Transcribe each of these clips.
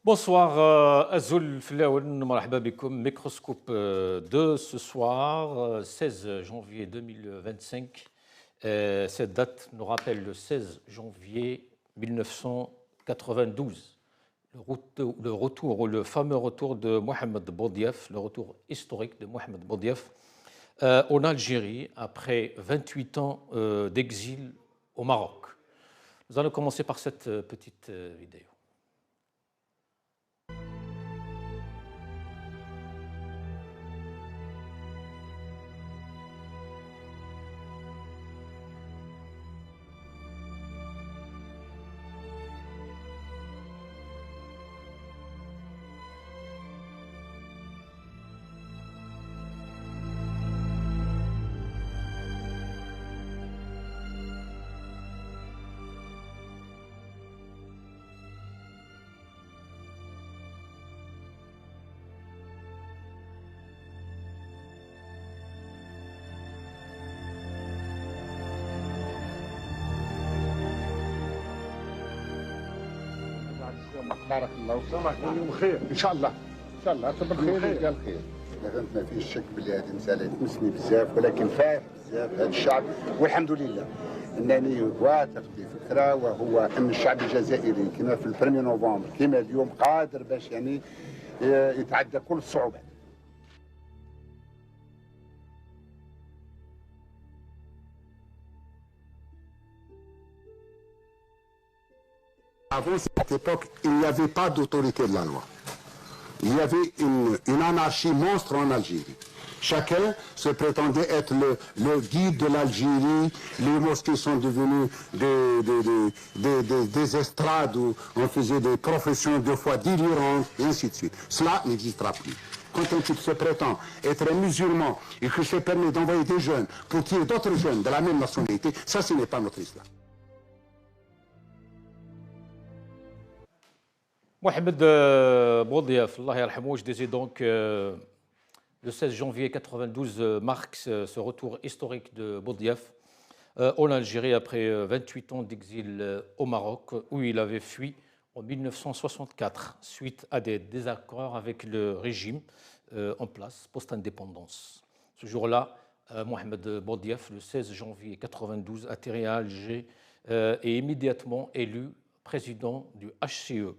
Bonsoir Azul Flaoun, marhaba bikoum, microscope de ce soir, 16 janvier 2025. Cette date nous rappelle le 16 janvier 1992, le fameux retour de Mohamed Boudiaf, le retour historique de Mohamed Boudiaf en Algérie après 28 ans d'exil au Maroc. Nous allons commencer par cette petite vidéo. بارك الله وسامحك واليوم بخير ان شاء الله ان شاء الله تبقى بخير ويلقى الخير. ما فيش شك باللي هذه المساله تمسني بزاف ولكن فارح بزاف هذا الشعب والحمد لله انني واثق بفكره وهو ان الشعب الجزائري كما في البريمي نوفمبر كما اليوم قادر باش يعني يتعدى كل الصعوبات. Avant cette époque, il n'y avait pas d'autorité de la loi. Il y avait une anarchie monstre en Algérie. Chacun se prétendait être le guide de l'Algérie. Les mosquées sont devenues des estrades où on faisait des professions de foi délirantes, et ainsi de suite. Cela n'existera plus. Quand un type se prétend être un musulman et que se permet d'envoyer des jeunes pour tuer d'autres jeunes de la même nationalité, ça, ce n'est pas notre islam. Mohamed Boudiaf, Allah yarhamou, je disais donc le 16 janvier 92 marque ce retour historique de Boudiaf en Algérie après 28 ans d'exil au Maroc où il avait fui en 1964 suite à des désaccords avec le régime en place post-indépendance. Ce jour-là, Mohamed Boudiaf, le 16 janvier 92, atterrit à Alger et immédiatement élu président du HCE,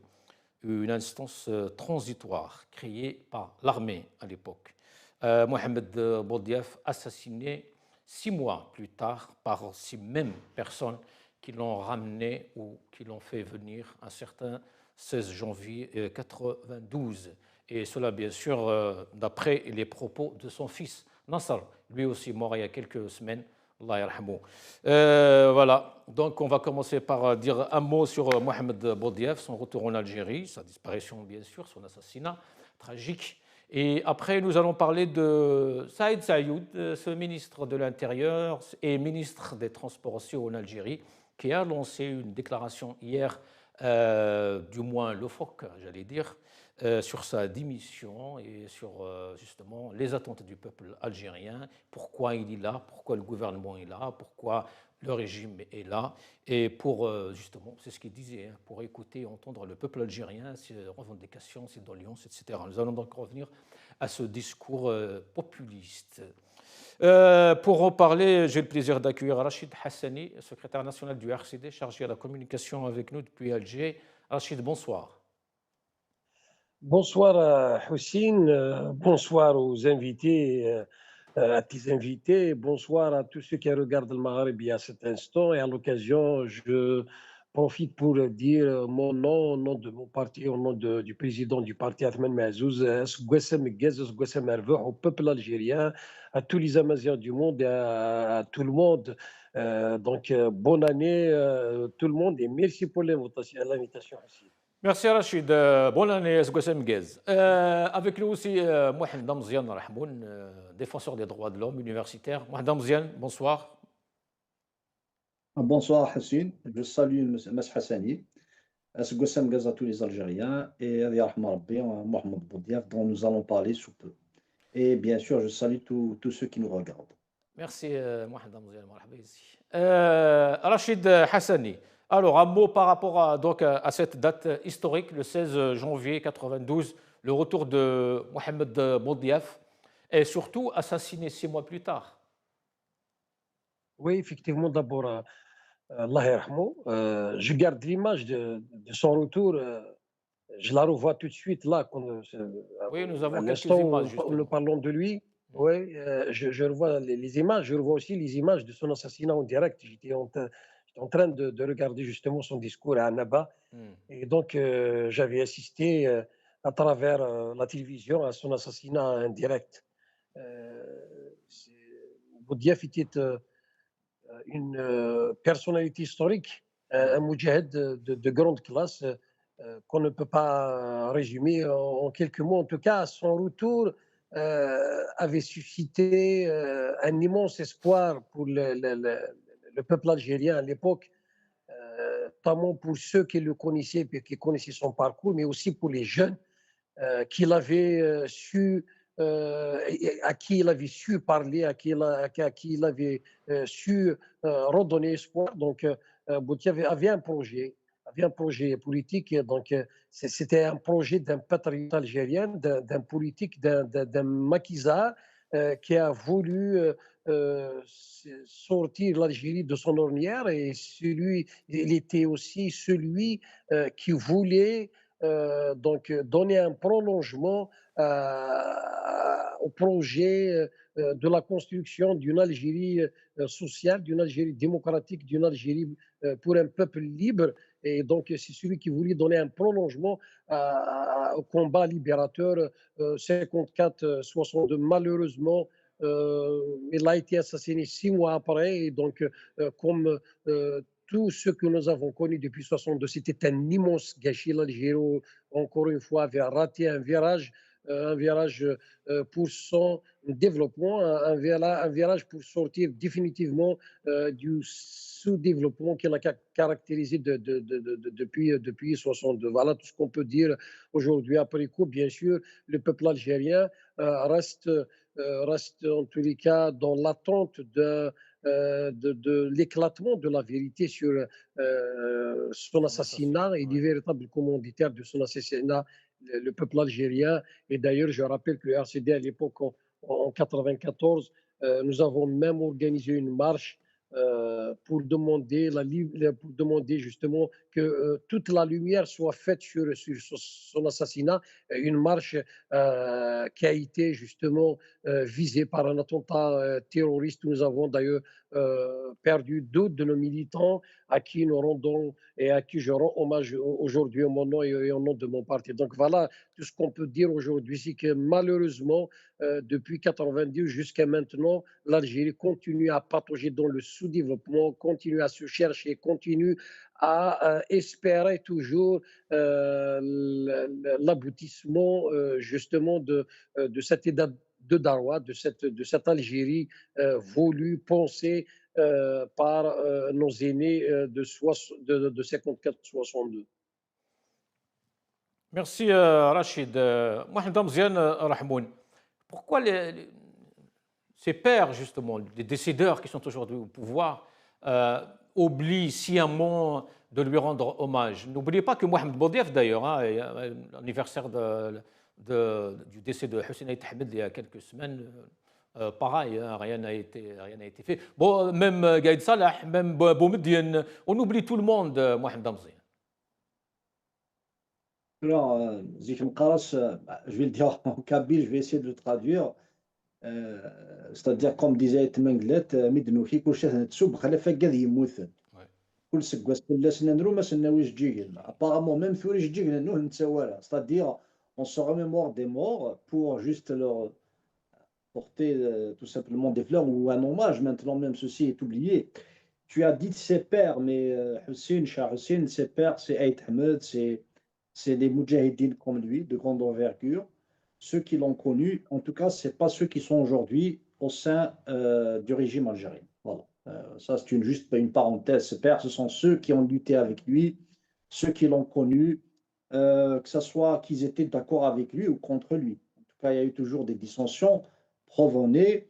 une instance transitoire créée par l'armée à l'époque. Mohamed Boudiaf assassiné 6 mois plus tard par ces mêmes personnes qui l'ont ramené ou qui l'ont fait venir un certain 16 janvier 92. Et cela, bien sûr, d'après les propos de son fils Nasser, lui aussi mort il y a quelques semaines. Allah yarhamou. Voilà, donc on va commencer par dire un mot sur Mohamed Boudiaf, son retour en Algérie, sa disparition bien sûr, son assassinat tragique. Et après, nous allons parler de Saïd Saïoud, ce ministre de l'Intérieur et ministre des Transports aussi en Algérie, qui a lancé une déclaration hier, du moins le FOC, j'allais dire, sur sa démission et sur justement les attentes du peuple algérien, pourquoi il est là, pourquoi le gouvernement est là, pourquoi le régime est là, et pour justement, c'est ce qu'il disait, hein, pour écouter et entendre le peuple algérien, ses revendications, ses doléances, etc. Nous allons donc revenir à ce discours populiste. Pour en parler, j'ai le plaisir d'accueillir Rachid Hassani, secrétaire national du RCD, chargé à la communication avec nous depuis Alger. Rachid, bonsoir. Bonsoir Houssine, bonsoir aux invités, à tes invités, bonsoir à tous ceux qui regardent le Maghreb à cet instant. Et à l'occasion, je profite pour dire mon nom, au nom de mon parti, au nom du président du parti Athman Mazouz, au peuple algérien, à tous les Amaziens du monde et à tout le monde. Donc, bonne année tout le monde et merci pour l'invitation aussi. Merci Rachid. Bonne année, Sgoussem Guez. Avec nous aussi Mohamed Damzian Rahmoun, défenseur des droits de l'homme, universitaire. Mohamed Damzian, bonsoir. Bonsoir Hassine, je salue M. Hassani, Sgoussem Guez à tous les Algériens et Yarham Rabbi, Mohamed Boudiaf dont nous allons parler sous peu. Et bien sûr, je salue tous ceux qui nous regardent. Merci Mohamed Damzian. Rachid Hassani. Alors, un mot par rapport à cette date historique, le 16 janvier 92, le retour de Mohamed Boudiaf est surtout assassiné 6 mois plus tard. Oui, effectivement, d'abord, Allah yarhamou, je garde l'image de son retour. Je la revois tout de suite là, Oui, nous à avons quelques l'instant images, où nous justement. parlons de lui. Oui, je revois les images, je revois aussi les images de son assassinat en direct. J'étais en train de regarder justement son discours à Annaba. Hmm. Et donc, j'avais assisté à travers la télévision à son assassinat en direct. Boudiaf était une personnalité historique, un moudjahid de grande classe qu'on ne peut pas résumer en quelques mots. En tout cas, son retour avait suscité un immense espoir pour le peuple algérien à l'époque, notamment pour ceux qui le connaissaient et qui connaissaient son parcours, mais aussi pour les jeunes qu'il avait su, à qui il avait su parler, à qui il avait su redonner espoir. Donc, Bouti avait un projet politique. Donc, c'était un projet d'un patriote algérien, d'un politique, d'un maquisard qui a voulu sortir l'Algérie de son ornière, et il était aussi celui qui voulait donc donner un prolongement au projet de la construction d'une Algérie sociale, d'une Algérie démocratique, d'une Algérie pour un peuple libre. Et donc, c'est celui qui voulait donner un prolongement au combat libérateur 54-62. Malheureusement, il a été assassiné 6 mois après. Et donc, comme tout ce que nous avons connu depuis 62, c'était un immense gâchis. L'Algérie, encore une fois, avait raté un virage pour son développement, un virage pour sortir définitivement du sous-développement qui l'a caractérisé depuis 62. Voilà tout ce qu'on peut dire aujourd'hui. Après coup, bien sûr, le peuple algérien reste en tous les cas dans l'attente de l'éclatement de la vérité sur son Son assassinat, assassinat et ouais. du véritable commanditaire de son assassinat, le peuple algérien. Et d'ailleurs, je rappelle que le RCD, à l'époque, en 94, nous avons même organisé une marche pour demander justement que toute la lumière soit faite sur son assassinat. Une marche qui a été justement visée par un attentat terroriste. Nous avons d'ailleurs perdu d'autres de nos militants à qui nous rendons et à qui je rends hommage aujourd'hui en mon nom et au nom de mon parti. Donc voilà, tout ce qu'on peut dire aujourd'hui, c'est que malheureusement, depuis 90 jusqu'à maintenant, l'Algérie continue à patauger dans le sous-développement, continue à se chercher, continue à espérer toujours l'aboutissement justement de cet état de Darwa, de cette Algérie voulue, pensée par nos aînés de 54-62. Merci Rachid. Mohamed Amzian Rahmoun, pourquoi ces pères, justement, les décideurs qui sont aujourd'hui au pouvoir, oublient sciemment de lui rendre hommage? N'oubliez pas que Mohamed Boudiaf, d'ailleurs, l'anniversaire du décès de Hussein Ait Ahmed il y a quelques semaines, pareil, rien n'a été fait. Bon, même Gaïd Salah, même Boumediene, on oublie tout le monde, Mohamed Amzian. Alors, Zik Mkaras, je vais le dire en kabyle, je vais essayer de le traduire. C'est-à-dire, comme disait Tmenglet, Midnouki, Kouchet Netsub, Khalifa Gad Yimouthen. كل سكواس كل سنة ما سناويش جيجل apparemment même ثوريش جيجل نوه نتساوالها c'est-à-dire on se remémore des morts pour juste leur porter tout simplement des fleurs ou un hommage. Maintenant même ceci est oublié. Tu as dit ses pères, mais Hussein, Shah Hussein, ses pères, c'est Ait Ahmed, c'est des moudjahidines comme lui, de grande envergure. Ceux qui l'ont connu, en tout cas, ce n'est pas ceux qui sont aujourd'hui au sein du régime algérien. Voilà. Ça, c'est juste une parenthèse. Ses pères, ce sont ceux qui ont lutté avec lui, ceux qui l'ont connu, que ce soit qu'ils étaient d'accord avec lui ou contre lui. En tout cas, il y a eu toujours des dissensions. Preuve en est,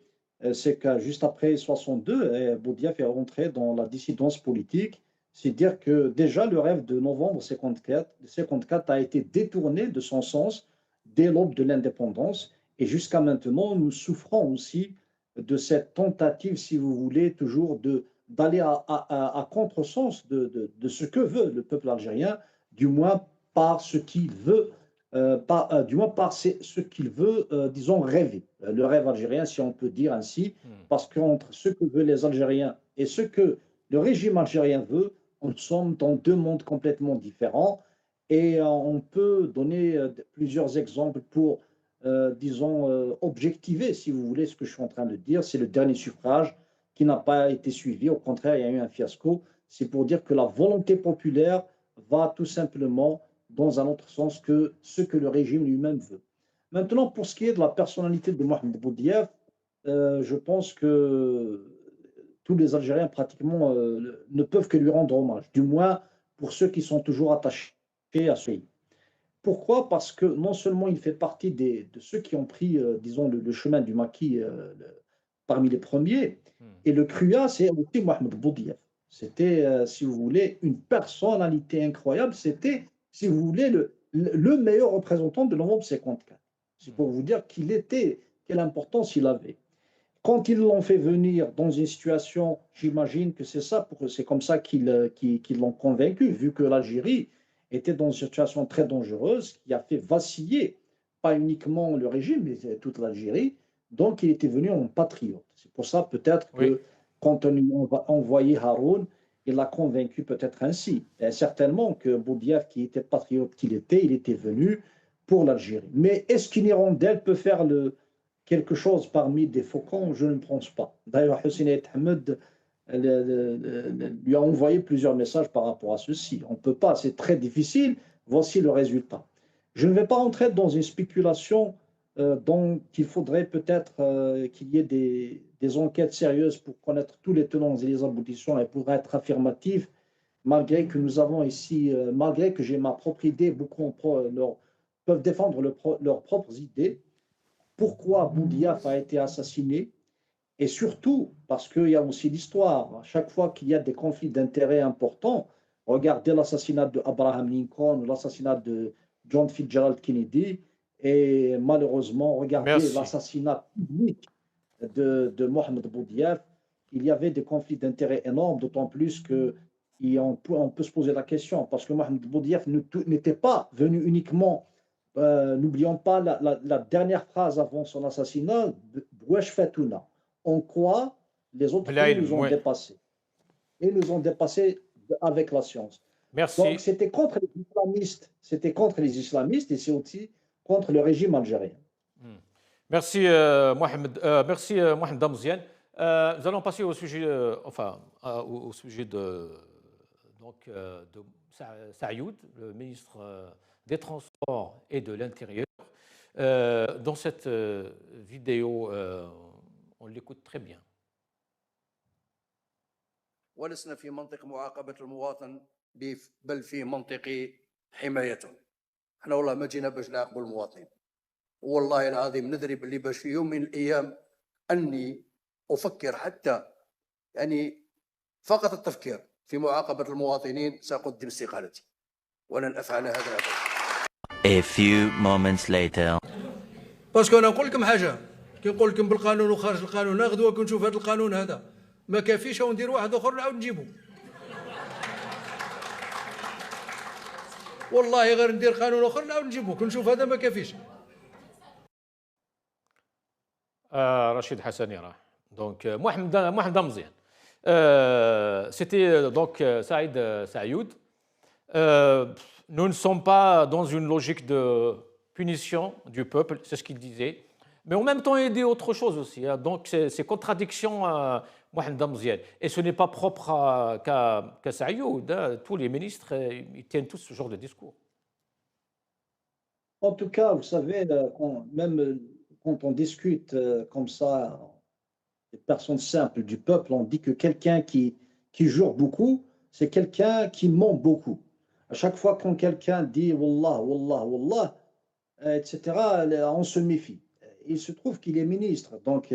c'est que juste après 62, Boudiaf est rentré dans la dissidence politique C'est dire que déjà le rêve de novembre 54 a été détourné de son sens dès l'aube de l'indépendance. Et jusqu'à maintenant, nous souffrons aussi de cette tentative, si vous voulez, toujours d'aller à contresens de ce que veut le peuple algérien, du moins par ce qu'il veut, du moins par ce qu'il veut, disons, rêver. Le rêve algérien, si on peut dire ainsi, parce qu'entre ce que veulent les Algériens et ce que le régime algérien veut, nous sommes dans deux mondes complètement différents. Et on peut donner plusieurs exemples pour, disons, objectiver, si vous voulez, ce que je suis en train de dire. C'est le dernier suffrage qui n'a pas été suivi. Au contraire, il y a eu un fiasco. C'est pour dire que la volonté populaire va tout simplement dans un autre sens que ce que le régime lui-même veut. Maintenant, pour ce qui est de la personnalité de Mohamed Boudiaf, je pense que tous les Algériens pratiquement ne peuvent que lui rendre hommage, du moins pour ceux qui sont toujours attachés à ce pays. Pourquoi? Parce que non seulement il fait partie de ceux qui ont pris, disons, le chemin du maquis parmi les premiers, et le CRUA, c'est aussi Mohamed Boudiaf. C'était, si vous voulez, une personnalité incroyable. C'était, si vous voulez, le meilleur représentant de novembre 54. C'est pour vous dire quelle importance il avait. Quand ils l'ont fait venir dans une situation, j'imagine que c'est comme ça qu'ils l'ont convaincu, vu que l'Algérie était dans une situation très dangereuse qui a fait vaciller pas uniquement le régime, mais toute l'Algérie. Donc, il était venu en patriote. C'est pour ça peut-être que quand on va envoyer Haroun, il l'a convaincu peut-être ainsi. Et certainement que Boudiaf, qui était patriote qu'il était, il était venu pour l'Algérie. Mais est-ce qu'une hirondelle peut faire quelque chose parmi des faucons? Je ne pense pas. D'ailleurs, Hussein Ait Ahmed lui a envoyé plusieurs messages par rapport à ceci. On ne peut pas, c'est très difficile. Voici le résultat. Je ne vais pas entrer dans une spéculation dont il faudrait peut-être qu'il y ait des enquêtes sérieuses pour connaître tous les tenants et les aboutissants et pour être affirmatif, malgré que nous avons ici, malgré que j'ai ma propre idée, beaucoup peuvent défendre leurs propres idées. Pourquoi Boudiaf a été assassiné? Et surtout, parce qu'il y a aussi l'histoire. À chaque fois qu'il y a des conflits d'intérêts importants, regardez l'assassinat d'Abraham Lincoln, l'assassinat de John Fitzgerald Kennedy, et malheureusement, regardez l'assassinat public de Mohamed Boudiaf. Il y avait des conflits d'intérêts énormes, d'autant plus qu'on peut se poser la question, parce que Mohamed Boudiaf n'était pas venu uniquement, n'oublions pas la dernière phrase avant son assassinat, Bouech Fatouna. En quoi les autres pays nous ont dépassés. Et nous ont dépassés avec la science. Merci. Donc c'était contre les islamistes et c'est aussi contre le régime algérien. Merci Mohamed, Mohamed Damziane. Nous allons passer au sujet, au sujet de Saïoud, le ministre des Transports et de l'Intérieur. Dans cette vidéo, on l'écoute très bien. ولسنا في منطق معاقبة المواطن بل في منطق حمايته. احنا والله ما جينا باش نعاقبوا المواطنين. والله العظيم ندري باللي باش في يوم من الأيام أني أفكر حتى يعني فقط التفكير في معاقبة المواطنين سأقدم استقالتي ولن أفعل هذا أبدا. A few moments later. باسكو أنا نقول لكم حاجة كي نقول لكم بالقانون وخارج القانون غدوة كنشوف هذا القانون هذا ما كافيش وندير واحد اخر نعاود نجيبو. والله غير ندير قانون اخر نعاود نجيبو كنشوف هذا ما كافيش. Rachid Hassani rah. Donc Mohamed Damziane. C'était donc Saïd Saïoud. Nous ne sommes pas dans une logique de punition du peuple, c'est ce qu'il disait. Mais en même temps, il dit autre chose aussi. Donc c'est contradiction Mohamed Damziane. Et ce n'est pas propre qu'à Saïoud. Tous les ministres, ils tiennent tous ce genre de discours. En tout cas, vous savez, même quand on discute comme ça, des personnes simples du peuple, on dit que quelqu'un qui jure beaucoup, c'est quelqu'un qui ment beaucoup. À chaque fois quand quelqu'un dit Wallah, Wallah, Wallah, etc., on se méfie. Il se trouve qu'il est ministre, donc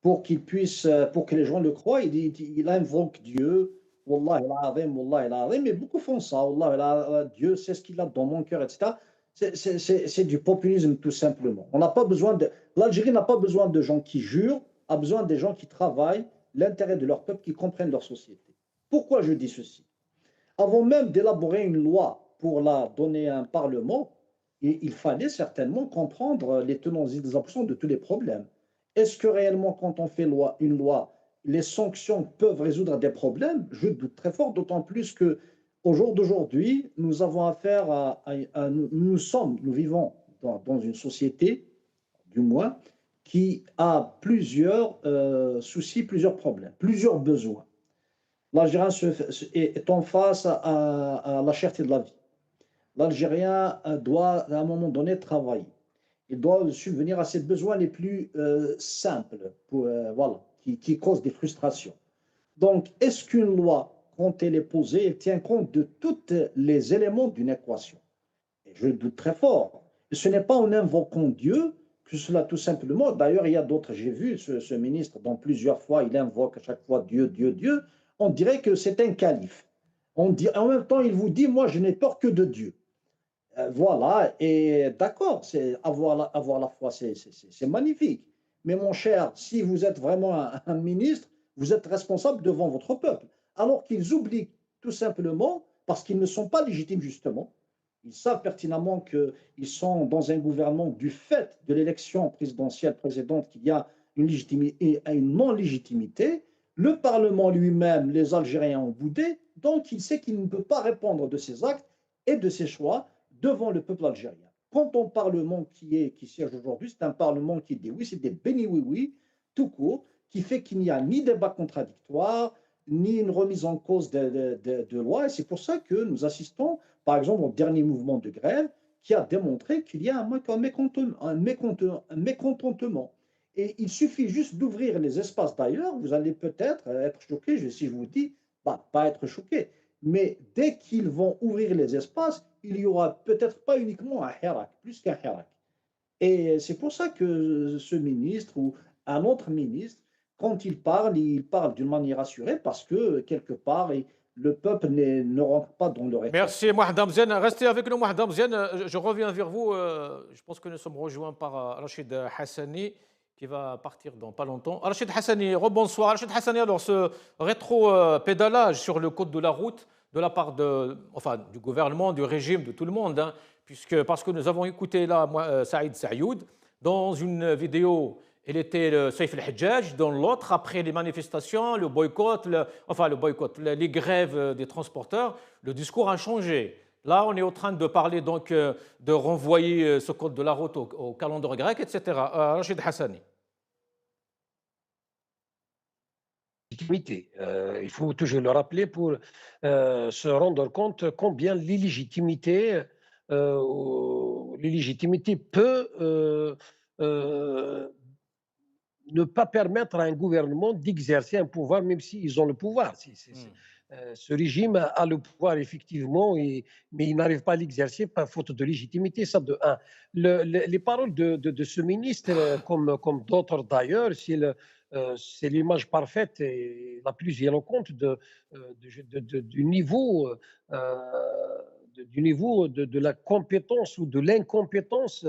pour que les gens le croient, il invoque Dieu, Wallah العظيم, mais beaucoup font ça. Dieu sait ce qu'il a dans mon cœur, etc. C'est du populisme tout simplement. On n'a pas besoin de, l'Algérie n'a pas besoin de gens qui jurent, a besoin des gens qui travaillent l'intérêt de leur peuple, qui comprennent leur société. Pourquoi je dis ceci? Avant même d'élaborer une loi pour la donner à un parlement, il fallait certainement comprendre les tenants et les aboutissants de tous les problèmes. Est-ce que réellement, quand on fait une loi, les sanctions peuvent résoudre des problèmes? Je doute très fort, d'autant plus que au jour d'aujourd'hui, nous avons affaire nous vivons dans une société, du moins, qui a plusieurs soucis, plusieurs problèmes, plusieurs besoins. L'Algérien est en face à la cherté de la vie. L'Algérien doit, à un moment donné, travailler. Il doit subvenir à ses besoins les plus simples, voilà, qui causent des frustrations. Donc, est-ce qu'une loi, quand elle est posée, elle tient compte de tous les éléments d'une équation? Et je doute très fort. Et ce n'est pas en invoquant Dieu que cela, tout simplement. D'ailleurs, il y a d'autres, j'ai vu ce ministre, dont plusieurs fois, il invoque à chaque fois Dieu, Dieu, Dieu. On dirait que c'est un calife. En même temps, il vous dit, moi, je n'ai peur que de Dieu. Voilà, et d'accord, avoir la foi, c'est magnifique. Mais mon cher, si vous êtes vraiment un ministre, vous êtes responsable devant votre peuple. Alors qu'ils oublient tout simplement, parce qu'ils ne sont pas légitimes justement, ils savent pertinemment qu'ils sont dans un gouvernement du fait de l'élection présidentielle précédente, qu'il y a une légitimité et une non-légitimité. Le Parlement lui-même, les Algériens ont boudé, donc il sait qu'il ne peut pas répondre de ses actes et de ses choix devant le peuple algérien. Quant au Parlement qui siège aujourd'hui, c'est un Parlement qui dit oui, c'est des bénis oui-oui, tout court, qui fait qu'il n'y a ni débat contradictoire, ni une remise en cause de loi. Et c'est pour ça que nous assistons, par exemple, au dernier mouvement de grève, qui a démontré qu'il y a un mécontentement. Et il suffit juste d'ouvrir les espaces d'ailleurs, vous allez peut-être être choqué si je vous dis, pas être choqué, mais dès qu'ils vont ouvrir les espaces, il y aura peut-être pas uniquement un hirak, plus qu'un hirak. Et c'est pour ça que ce ministre ou un autre ministre, quand il parle d'une manière assurée parce que quelque part, le peuple ne rentre pas dans le réflexe. Merci Mohamed Hamzian. Restez avec nous Mohamed Hamzian. Je reviens vers vous. Je pense que nous sommes rejoints par Rachid Hassani qui va partir dans pas longtemps. Rachid Hassani, rebonsoir. Rachid Hassani, alors ce rétro-pédalage sur le code de la route de la part du gouvernement, du régime, de tout le monde, hein, parce que nous avons écouté là Saïd Saïoud dans une vidéo. Il était le Saïf el-Hajjaj, dans l'autre, après les manifestations, le boycott, les grèves des transporteurs, le discours a changé. Là, on est en train de parler donc de renvoyer ce code de la route au calendrier grec, etc. Rachid Hassani. Il faut toujours le rappeler pour se rendre compte combien l'illégitimité peut ne pas permettre à un gouvernement d'exercer un pouvoir, même s'ils ont le pouvoir. Ce régime a le pouvoir, effectivement, mais il n'arrive pas à l'exercer par faute de légitimité, ça de un. Les paroles de ce ministre, comme d'autres d'ailleurs, c'est l'image parfaite et la plus éloquente du niveau de la compétence ou de l'incompétence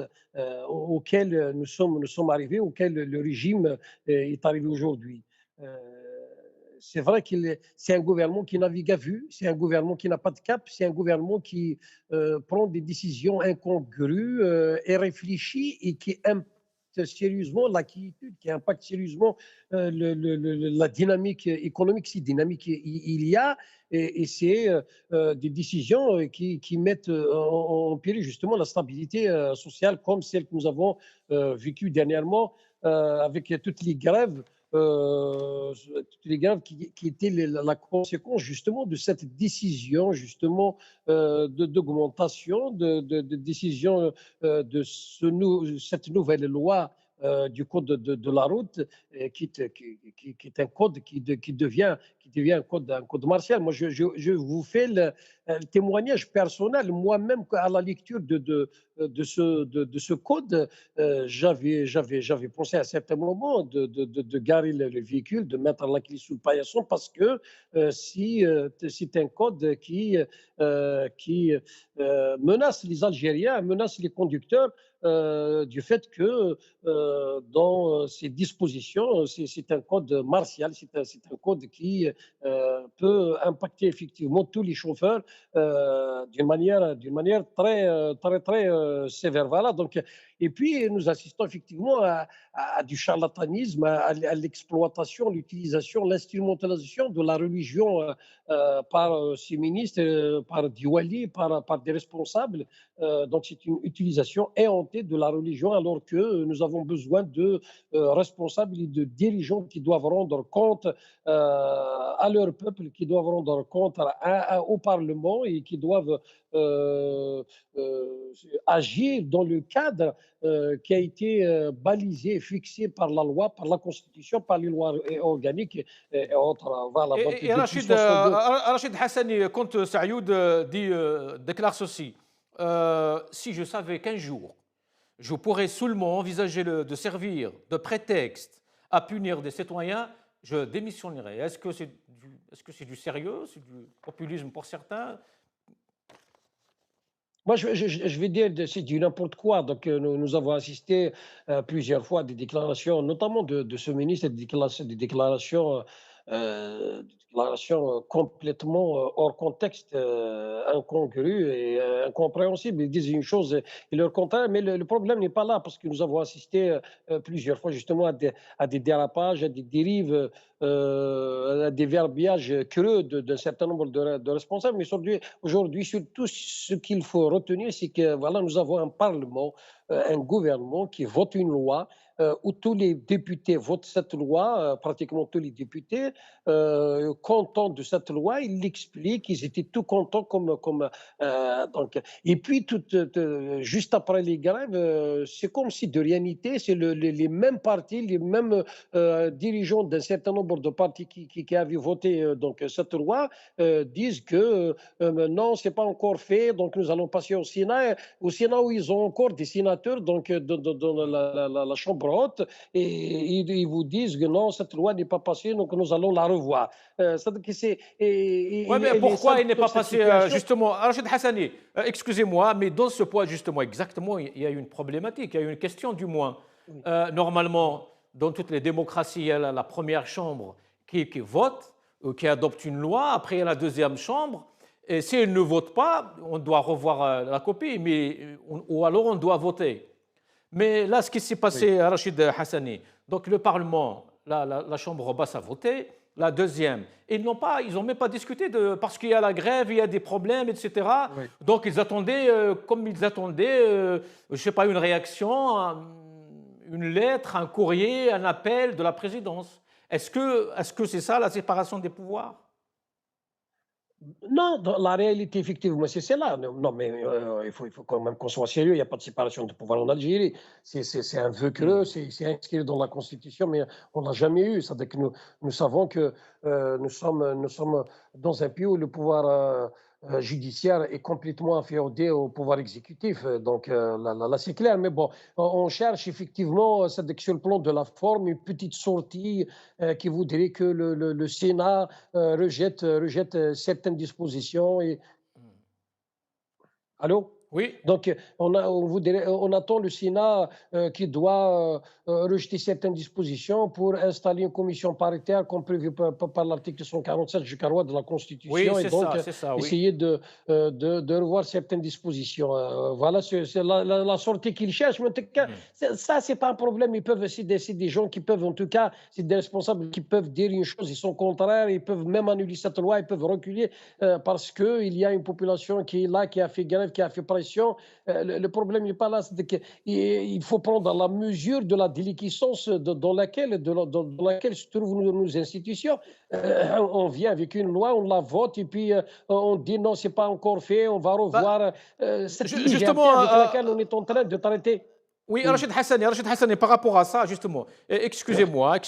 auquel nous sommes arrivés, auquel le régime est arrivé aujourd'hui. C'est vrai que c'est un gouvernement qui navigue à vue, c'est un gouvernement qui n'a pas de cap, c'est un gouvernement qui prend des décisions incongrues et réfléchies et qui impacte sérieusement la quiétude, qui impacte sérieusement la dynamique économique, si dynamique il y a, et c'est des décisions qui mettent en péril justement la stabilité sociale comme celle que nous avons vécue dernièrement avec toutes les grèves qui étaient la conséquence justement de cette décision justement d'augmentation, de décision de cette nouvelle loi du code de la route qui est un code qui qui devient un code martial. Moi, je vous fais le témoignage personnel. Moi-même, à la lecture de ce code, j'avais pensé à un certain moment de garer le véhicule, de mettre la clé sous le paillasson, parce que si c'est un code qui menace les Algériens, menace les conducteurs, du fait que dans ces dispositions, c'est un code martial, c'est un code qui peut impacter effectivement tous les chauffeurs d'une manière très sévère. Voilà. Donc, et puis, nous assistons effectivement à du charlatanisme, à l'exploitation, l'utilisation, l'instrumentalisation de la religion par ces ministres, par Diwali, par des responsables. Donc, c'est une utilisation éhontée de la religion, alors que nous avons besoin de responsables et de dirigeants qui doivent rendre compte à leur peuple, qui doivent rendre compte au Parlement et qui doivent agir dans le cadre qui a été balisé, fixé par la loi, par la Constitution, par les lois organiques et autres. Voilà. Donc, Et depuis Rachid, 62. Rachid Hassani, quand Sayoud déclare ceci, si je savais qu'un jour, je pourrais seulement envisager de servir de prétexte à punir des citoyens, je démissionnerais. Est-ce que c'est du sérieux, c'est du populisme pour certains? Moi, je vais dire, c'est du n'importe quoi. Donc, nous avons assisté plusieurs fois à des déclarations, notamment de ce ministre, des déclarations complètement hors contexte, incongrues et incompréhensibles. Ils disent une chose et leur contraire, mais le problème n'est pas là, parce que nous avons assisté plusieurs fois justement à des dérapages, à des dérives, à des verbiages creux d'un certain nombre de responsables. Mais aujourd'hui, surtout, ce qu'il faut retenir, c'est que voilà, nous avons un Parlement, un gouvernement qui vote une loi où tous les députés votent cette loi, pratiquement tous les députés, contents de cette loi, ils l'expliquent, ils étaient tout contents donc. Et puis, juste après les grèves, c'est comme si de rien n'était, c'est les mêmes partis, les mêmes dirigeants d'un certain nombre de partis qui avaient voté donc, cette loi disent que non, ce n'est pas encore fait, donc nous allons passer au Sénat où ils ont encore des sénateurs donc, dans la Chambre haute, et ils vous disent que non, cette loi n'est pas passée, donc nous allons la revoir. Oui, mais pourquoi il n'est pas passé justement, Rachid Hassani, excusez-moi, mais dans ce point justement, exactement, il y a une problématique, il y a une question du moins. Normalement, dans toutes les démocraties, il y a la première chambre qui vote, qui adopte une loi, après il y a la deuxième chambre, et si elle ne vote pas, on doit revoir la copie, ou alors on doit voter. Mais là, ce qui s'est passé, Rachid Hassani, donc le Parlement, la Chambre basse a voté, la deuxième, ils n'ont même pas discuté parce qu'il y a la grève, il y a des problèmes, etc. Oui. Donc ils attendaient, comme ils attendaient, je ne sais pas, une réaction, une lettre, un courrier, un appel de la présidence. Est-ce que c'est ça la séparation des pouvoirs? Non, dans la réalité, effectivement, c'est cela. Non, mais il faut quand même qu'on soit sérieux. Il n'y a pas de séparation de pouvoir en Algérie. C'est un vœu creux, c'est inscrit dans la Constitution, mais on n'a jamais eu. C'est-à-dire que nous savons que nous sommes dans un pays où le pouvoir judiciaire est complètement inféodé au pouvoir exécutif. Donc là, c'est clair. Mais bon, on cherche effectivement, sur le plan de la forme, une petite sortie qui voudrait que le Sénat rejette certaines dispositions. Allô? Oui. Donc, on attend le Sénat qui doit rejeter certaines dispositions pour installer une commission paritaire comme prévu par l'article 147, je crois, de la Constitution. Oui, et donc, essayer de revoir certaines dispositions. Voilà, c'est la sortie qu'ils cherchent. Mais en tout cas, ça, c'est pas un problème. Ils peuvent, c'est des gens qui peuvent, en tout cas, c'est des responsables qui peuvent dire une chose, ils sont contraires, ils peuvent même annuler cette loi, ils peuvent reculer parce qu'il y a une population qui est là, qui a fait grève, qui a fait pression. Le problème n'est pas là, c'est qu'il faut prendre la mesure de la déliquescence dans laquelle se trouvent nos institutions. On vient avec une loi, on la vote et puis on dit non, c'est pas encore fait, on va revoir cette légèreté avec laquelle on est en train de traiter. Oui, Rachid Hassani, par rapport à ça, justement, excusez-moi,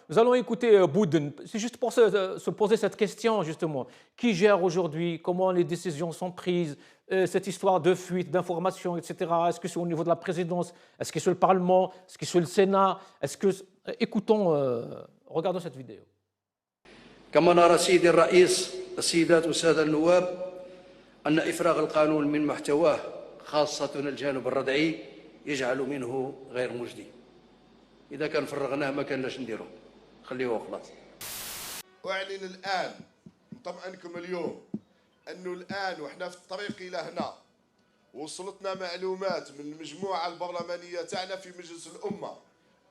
nous allons écouter Bouden. C'est juste pour se poser cette question, justement. Qui gère aujourd'hui? Comment les décisions sont prises? Cette histoire de fuite d'informations, etc. Est-ce que c'est au niveau de la présidence? Est-ce que c'est le Parlement? Est-ce que c'est le Sénat? Écoutons, regardons cette vidéo. كما نرى سيدي الرئيس السيدات والسادة النواب أن إفراغ القانون من محتواه خاصة الجانب الردعي يجعل منه غير مجدي. إذا كان فرغناه ما كان لاش نديرو، خليه وخلاص. أعلن الآن نطمئنكم اليوم أنه الآن وإحنا في الطريق إلى هنا وصلتنا معلومات من المجموعة البرلمانية تاعنا في مجلس الأمة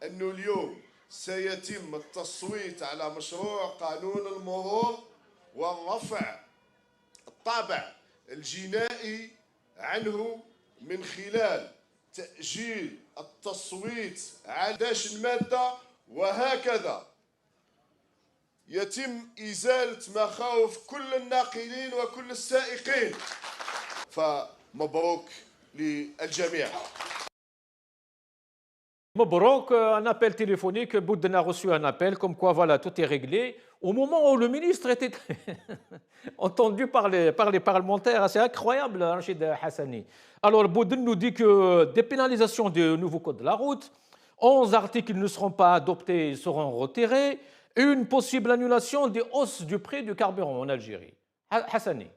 أنه اليوم سيتم التصويت على مشروع قانون المرور والرفع الطابع الجنائي عنه من خلال تأجيل التصويت على 11 مادة، وهكذا يتم إزالة مخاوف كل الناقلين وكل السائقين. فمبروك للجميع. Mobrouk, un appel téléphonique, Bouden a reçu un appel, comme quoi, voilà, tout est réglé. Au moment où le ministre était entendu par les parlementaires, c'est incroyable, Rachid Hassani. Alors, Bouden nous dit que des pénalisations du nouveau code de la route, 11 articles ne seront pas adoptés et seront retirés, et une possible annulation des hausses du prix du carburant en Algérie. Hassani.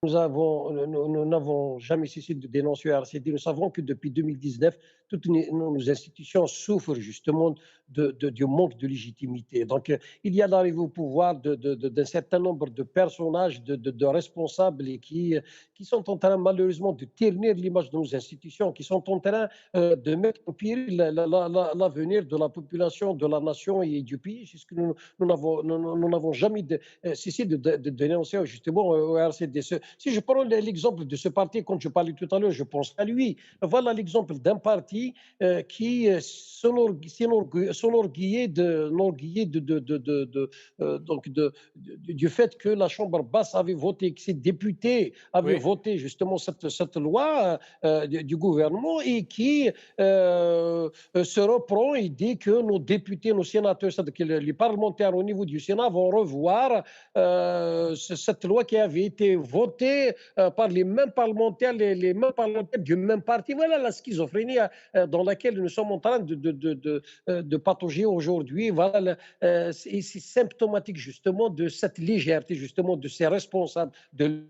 Nous n'avons jamais cessé de dénoncer RCD. Nous savons que depuis 2019, toutes nos institutions souffrent justement du manque de légitimité. Donc, il y a l'arrivée au pouvoir d'un certain nombre de personnages, de responsables et qui sont en train malheureusement de ternir l'image de nos institutions, qui sont en train de mettre en péril l'avenir de la population, de la nation et du pays. C'est ce que nous n'avons jamais cessé de dénoncer justement au RCD. Si je prends l'exemple de ce parti, quand je parlais tout à l'heure, je pense à lui. Voilà l'exemple d'un parti qui s'enorgueillait du fait que la Chambre basse avait voté, que ses députés avaient voté justement cette loi du gouvernement et qui se reprend et dit que nos députés, nos sénateurs, c'est-à-dire que les parlementaires au niveau du Sénat vont revoir cette loi qui avait été votée par les mêmes parlementaires, les mêmes parlementaires du même parti. Voilà la schizophrénie dans laquelle nous sommes en train de patauger aujourd'hui. Voilà, c'est symptomatique justement de cette légèreté, justement de ces responsables de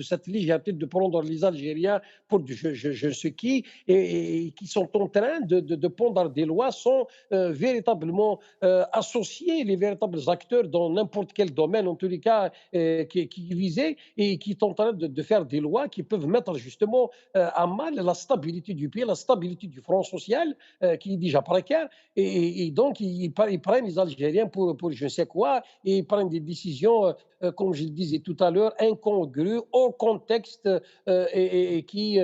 cette légèreté de prendre les Algériens pour je sais qui et qui sont en train de prendre des lois sans véritablement associer les véritables acteurs dans n'importe quel domaine, en tous les cas qui visait et qui sont en train de faire des lois qui peuvent mettre justement à mal la stabilité du pays, la stabilité du front social qui est déjà précaire et donc ils prennent les Algériens pour je ne sais quoi et ils prennent des décisions comme je le disais tout à l'heure, incongrues, hors contexte et qui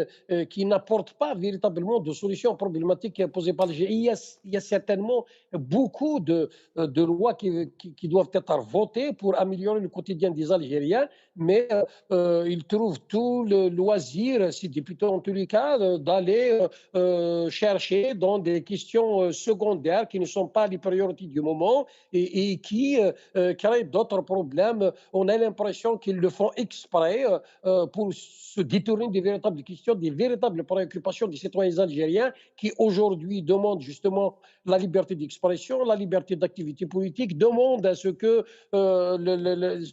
n'apportent pas véritablement de solutions aux problématiques posées par l'Algérie. Il y a certainement beaucoup de lois qui doivent être votées pour améliorer le quotidien des Algériens, mais ils trouvent tout le loisir, ces députés en tous les cas, d'aller chercher dans des questions secondaires qui ne sont pas les priorités du moment et qui créent d'autres problèmes. On a l'impression qu'ils le font exprès pour se détourner des véritables questions, des véritables préoccupations des citoyens algériens qui aujourd'hui demandent justement la liberté d'expression, la liberté d'activité politique, demandent à ce que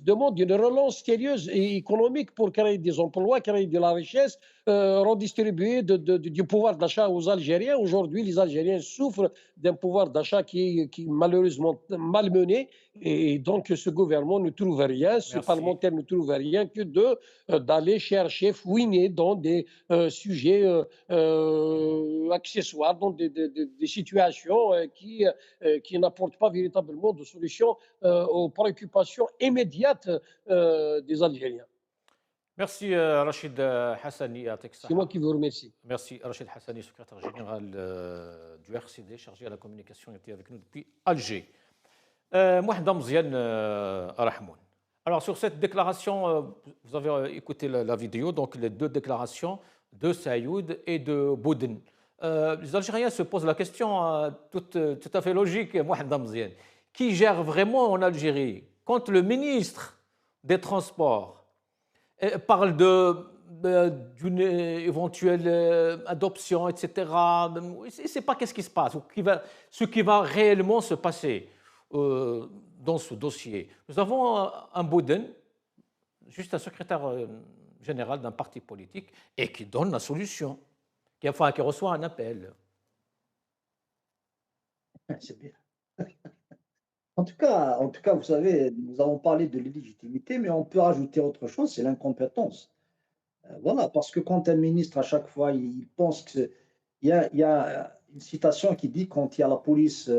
demandent une relance sérieuse et économique pour créer des emplois, créer de la richesse, redistribuer du pouvoir d'achat aux Algériens. Aujourd'hui, les Algériens souffrent d'un pouvoir d'achat qui est malheureusement malmené et donc ce gouvernement ne trouve rien, ce parlementaire ne trouve rien que d'aller chercher, fouiner dans des sujets accessoires, dans des situations qui n'apportent pas véritablement de solution aux préoccupations immédiates des Algériens. Merci Rachid Hassani. C'est moi qui vous remercie. Merci Rachid Hassani, secrétaire général du RCD, chargé à la communication, était avec nous depuis Alger. Mouhda Mziane Rahmoun. Alors sur cette déclaration, vous avez écouté la vidéo, donc les deux déclarations de Sayoud et de Bouden. Les Algériens se posent la question tout à fait logique, Mohamed Damzian, qui gère vraiment en Algérie? Quand le ministre des Transports parle d'une éventuelle adoption, etc., on ne sait pas qu'est-ce qui se passe, ce qui va réellement se passer dans ce dossier. Nous avons un Bouden, juste un secrétaire général d'un parti politique, et qui donne la solution, qui reçoit un appel. C'est bien. En tout cas, vous savez, nous avons parlé de l'illégitimité, mais on peut rajouter autre chose, c'est l'incompétence. Voilà, parce que quand un ministre, à chaque fois, il pense que... Il y a une citation qui dit quand il y a la police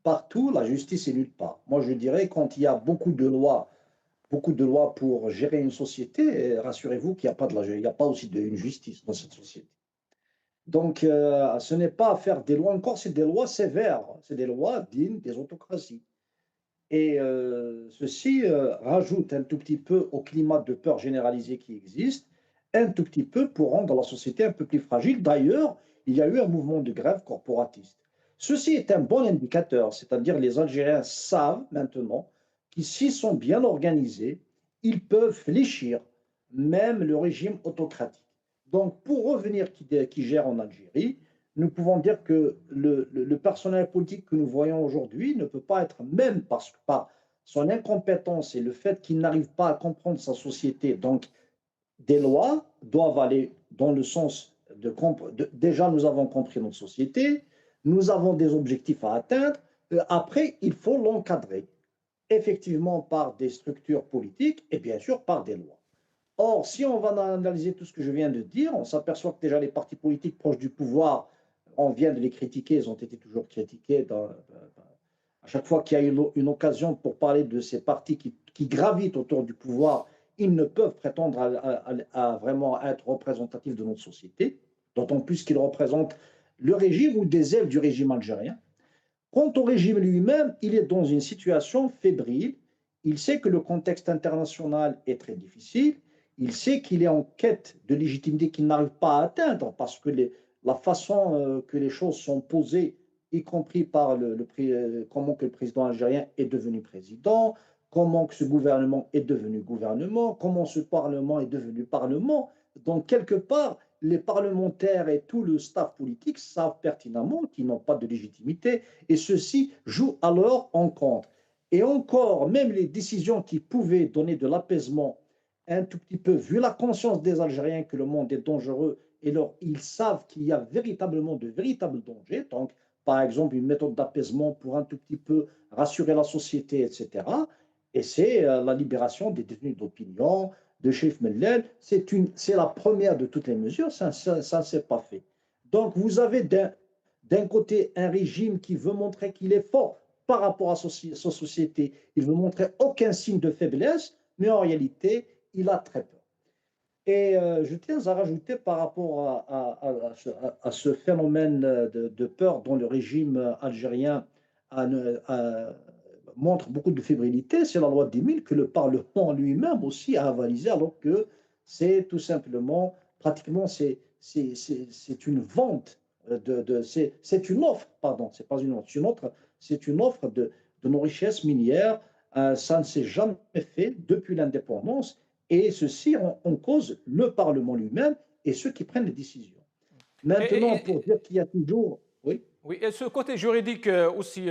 partout, la justice est nulle part. Moi, je dirais quand il y a beaucoup de lois pour gérer une société, rassurez-vous qu'il n'y a pas il n'y a pas aussi une justice dans cette société. Donc, ce n'est pas faire des lois, encore c'est des lois sévères, c'est des lois dignes des autocraties. Et ceci rajoute un tout petit peu au climat de peur généralisé qui existe, un tout petit peu pour rendre la société un peu plus fragile. D'ailleurs, il y a eu un mouvement de grève corporatiste. Ceci est un bon indicateur, c'est-à-dire les Algériens savent maintenant que s'ils sont bien organisés, ils peuvent fléchir même le régime autocratique. Donc, pour revenir qui gère en Algérie, nous pouvons dire que le personnel politique que nous voyons aujourd'hui ne peut pas être, même parce que par son incompétence et le fait qu'il n'arrive pas à comprendre sa société, donc des lois doivent aller dans le sens déjà nous avons compris notre société, nous avons des objectifs à atteindre, après il faut l'encadrer, effectivement par des structures politiques et bien sûr par des lois. Or, si on va analyser tout ce que je viens de dire, on s'aperçoit que déjà les partis politiques proches du pouvoir, on vient de les critiquer, ils ont été toujours critiqués. À chaque fois qu'il y a une occasion pour parler de ces partis qui gravitent autour du pouvoir, ils ne peuvent prétendre à vraiment être représentatifs de notre société, d'autant plus qu'ils représentent le régime ou des ailes du régime algérien. Quant au régime lui-même, il est dans une situation fébrile. Il sait que le contexte international est très difficile. Il sait qu'il est en quête de légitimité qu'il n'arrive pas à atteindre parce que la façon que les choses sont posées, y compris par comment que le président algérien est devenu président, comment que ce gouvernement est devenu gouvernement, comment ce parlement est devenu parlement. Donc, quelque part, les parlementaires et tout le staff politique savent pertinemment qu'ils n'ont pas de légitimité et ceci joue alors en contre. Et encore, même les décisions qui pouvaient donner de l'apaisement un tout petit peu, vu la conscience des Algériens que le monde est dangereux, et alors ils savent qu'il y a véritablement de véritables dangers, donc par exemple une méthode d'apaisement pour un tout petit peu rassurer la société, etc. Et c'est la libération des détenus d'opinion, de Chérif Mellel, c'est la première de toutes les mesures, ça ne s'est pas fait. Donc vous avez d'un côté un régime qui veut montrer qu'il est fort par rapport à sa société, il veut montrer aucun signe de faiblesse, mais en réalité, il a très peur. Et je tiens à rajouter par rapport à ce phénomène de peur dont le régime algérien montre beaucoup de fébrilité, c'est la loi des 1000 que le Parlement lui-même aussi a avalisé, alors que c'est tout simplement, pratiquement, c'est une vente, c'est une offre, pardon, c'est pas une offre, c'est une offre de nos richesses minières. Ça ne s'est jamais fait depuis l'indépendance. Et ceci en cause le Parlement lui-même et ceux qui prennent les décisions. Maintenant, pour dire qu'il y a toujours... Oui. Oui, et ce côté juridique aussi,